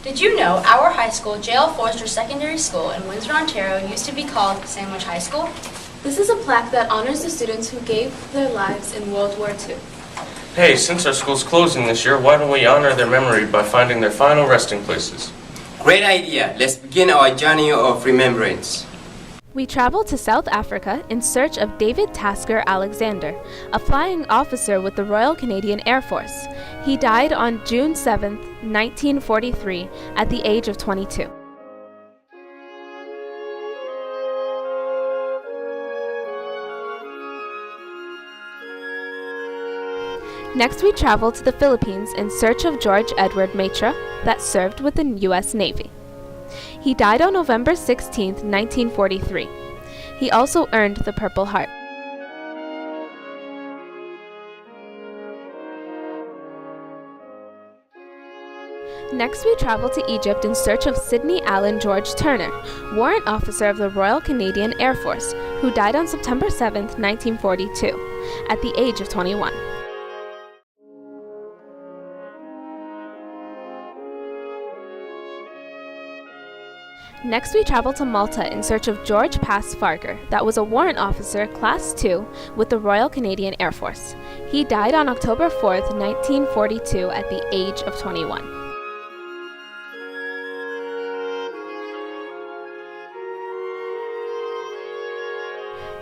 Did you know our high school, J.L. Forster Secondary School in Windsor, Ontario, used to be called Sandwich High School? This is a plaque that honors the students who gave their lives in World War II. Hey, since our school's closing this year, why don't we honor their memory by finding their final resting places? Great idea. Let's begin our journey of remembrance. We traveled to South Africa in search of David Tasker Alexander, a flying officer with the Royal Canadian Air Force. He died on June 7, 1943, at the age of 22. Next, we traveled to the Philippines in search of George Edward Matra, that served with the U.S. Navy. He died on November 16, 1943. He also earned the Purple Heart. Next, we traveled to Egypt in search of Sidney Allen George Turner, warrant officer of the Royal Canadian Air Force, who died on September 7, 1942, at the age of 21. Next, we traveled to Malta in search of George Pass Farger, that was a warrant officer, Class 2, with the Royal Canadian Air Force. He died on October 4, 1942, at the age of 21.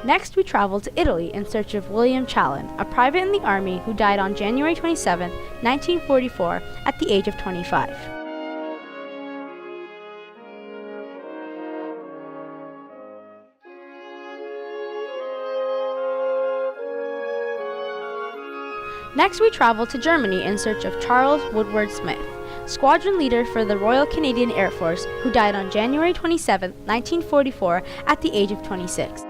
Next, we traveled to Italy in search of William Challen, a private in the Army who died on January 27, 1944, at the age of 25. Next, we traveled to Germany in search of Charles Woodward Smith, squadron leader for the Royal Canadian Air Force, who died on January 27, 1944, at the age of 26.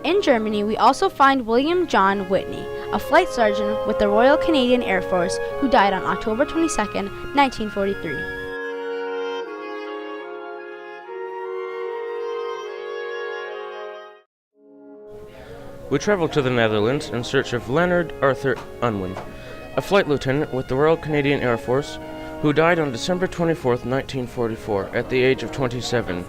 In Germany, we also find William John Whitney, a flight sergeant with the Royal Canadian Air Force, who died on October 22, 1943. We traveled to the Netherlands in search of Leonard Arthur Unwin, a flight lieutenant with the Royal Canadian Air Force, who died on December 24, 1944, at the age of 27.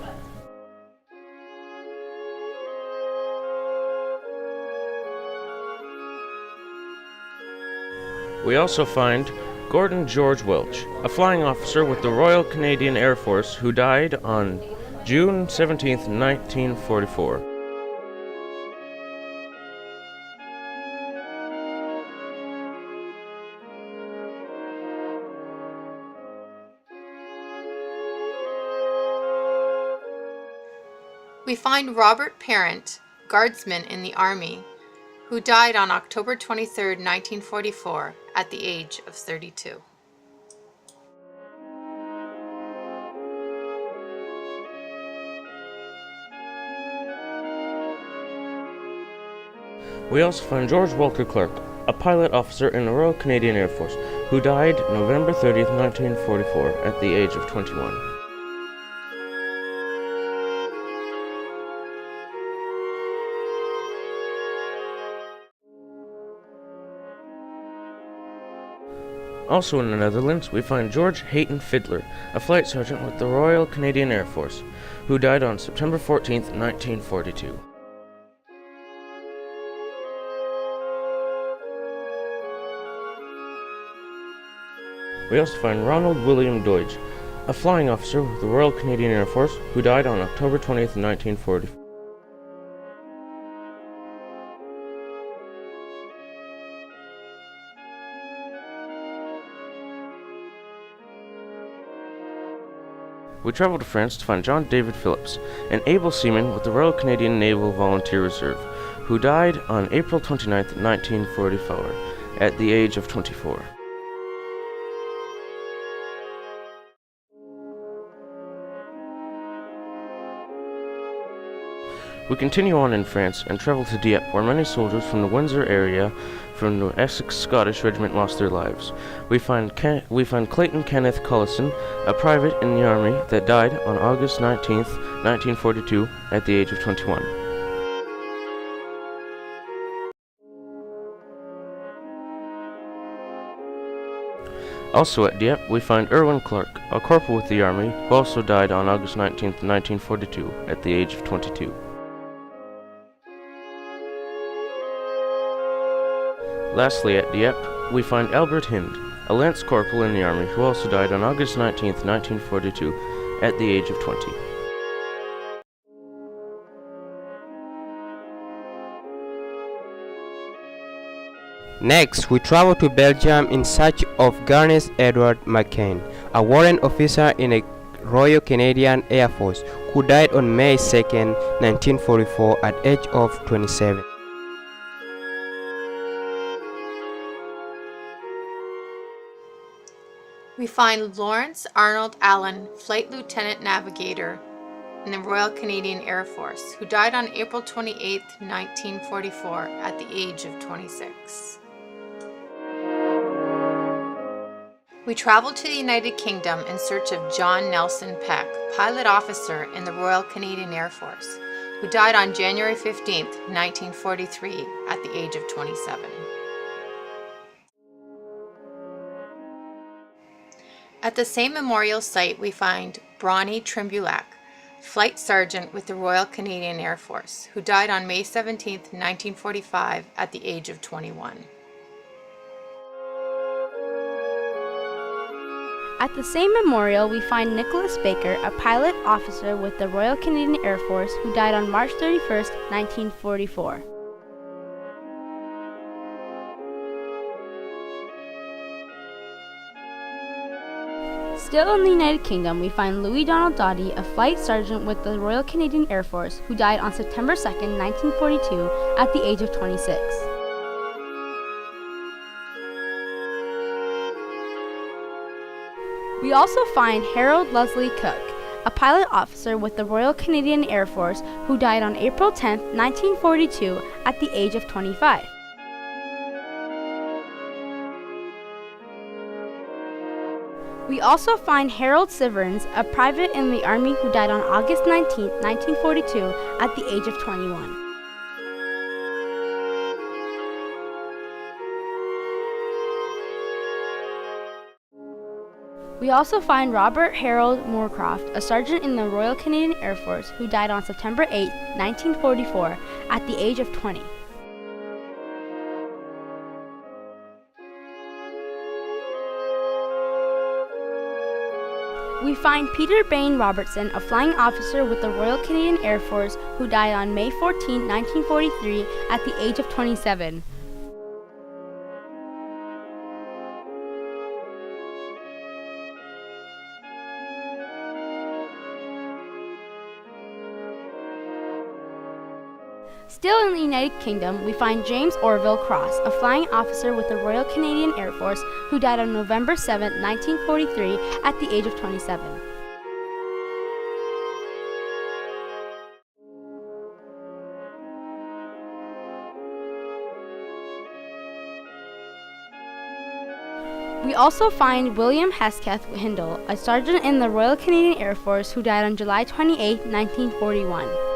We also find Gordon George Welch, a flying officer with the Royal Canadian Air Force, who died on June 17, 1944. We find Robert Parent, guardsman in the Army, who died on October 23, 1944, at the age of 32. We also find George Walker Clark, a pilot officer in the Royal Canadian Air Force, who died November 30, 1944, at the age of 21. Also in the Netherlands, we find George Hayton Fiddler, a flight sergeant with the Royal Canadian Air Force, who died on September 14, 1942. We also find Ronald William Deutsch, a flying officer with the Royal Canadian Air Force, who died on October 20th, 1940. We traveled to France to find John David Phillips, an able seaman with the Royal Canadian Naval Volunteer Reserve, who died on April 29, 1944, at the age of 24. We continue on in France and travel to Dieppe, where many soldiers from the Windsor area from the Essex Scottish Regiment lost their lives. We find Clayton Kenneth Collison, a private in the Army that died on August 19, 1942, at the age of 21. Also at Dieppe, we find Irwin Clark, a corporal with the Army, who also died on August 19th, 1942, at the age of 22. Lastly at Dieppe, we find Albert Hind, a lance corporal in the Army, who also died on August 19th, 1942, at the age of 20. Next, we travel to Belgium in search of Garnet Edward McCain, a warrant officer in the Royal Canadian Air Force, who died on May 2nd, 1944 at age of 27. We find Lawrence Arnold Allen, Flight Lieutenant Navigator in the Royal Canadian Air Force, who died on April 28, 1944 at the age of 26. We travel to the United Kingdom in search of John Nelson Peck, pilot officer in the Royal Canadian Air Force, who died on January 15, 1943 at the age of 27. At the same memorial site, we find Bronnie Trimbulac, Flight Sergeant with the Royal Canadian Air Force, who died on May 17, 1945 at the age of 21. At the same memorial, we find Nicholas Baker, a pilot officer with the Royal Canadian Air Force, who died on March 31, 1944. Still in the United Kingdom, we find Louis Donald Doughty, a flight sergeant with the Royal Canadian Air Force, who died on September 2, 1942, at the age of 26. We also find Harold Leslie Cook, a pilot officer with the Royal Canadian Air Force, who died on April 10, 1942, at the age of 25. We also find Harold Siverns, a private in the Army who died on August 19, 1942, at the age of 21. We also find Robert Harold Moorcroft, a sergeant in the Royal Canadian Air Force, who died on September 8, 1944, at the age of 20. We find Peter Bain Robertson, a flying officer with the Royal Canadian Air Force, who died on May 14, 1943, at the age of 27. Still in the United Kingdom, we find James Orville Cross, a flying officer with the Royal Canadian Air Force, who died on November 7, 1943, at the age of 27. We also find William Hesketh Hindle, a sergeant in the Royal Canadian Air Force, who died on July 28, 1941.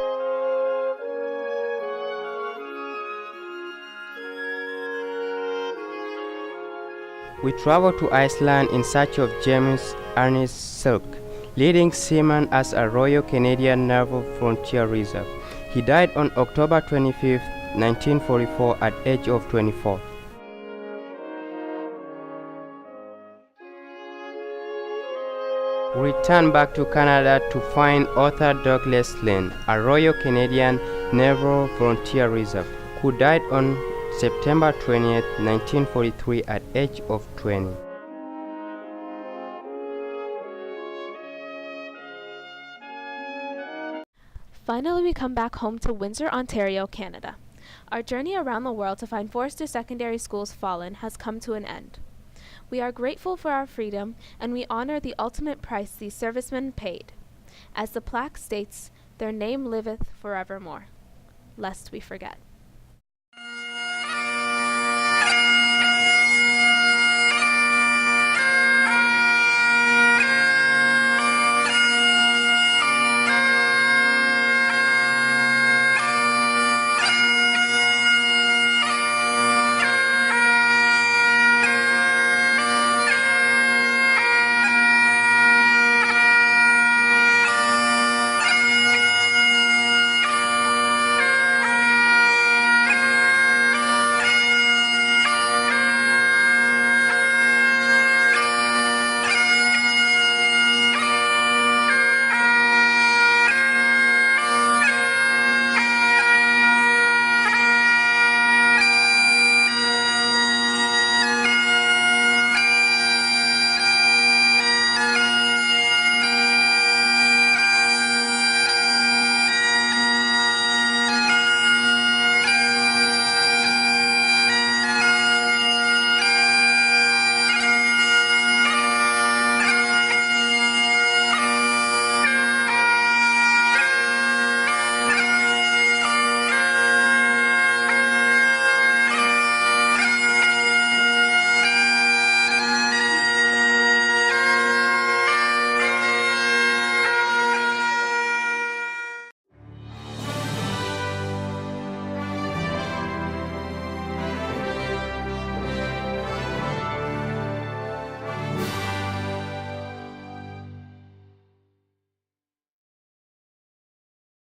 We travel to Iceland in search of James Ernest Silk, leading seaman as a Royal Canadian Naval Frontier Reserve. He died on October 25, 1944 at age of 24. We return back to Canada to find Arthur Douglas Lane, a Royal Canadian Naval Frontier Reserve, who died on September 20, 1943 at age of 20. Finally, we come back home to Windsor, Ontario, Canada. Our journey around the world to find Forster Secondary School's fallen has come to an end. We are grateful for our freedom, and we honor the ultimate price these servicemen paid. As the plaque states, their name liveth forevermore, lest we forget.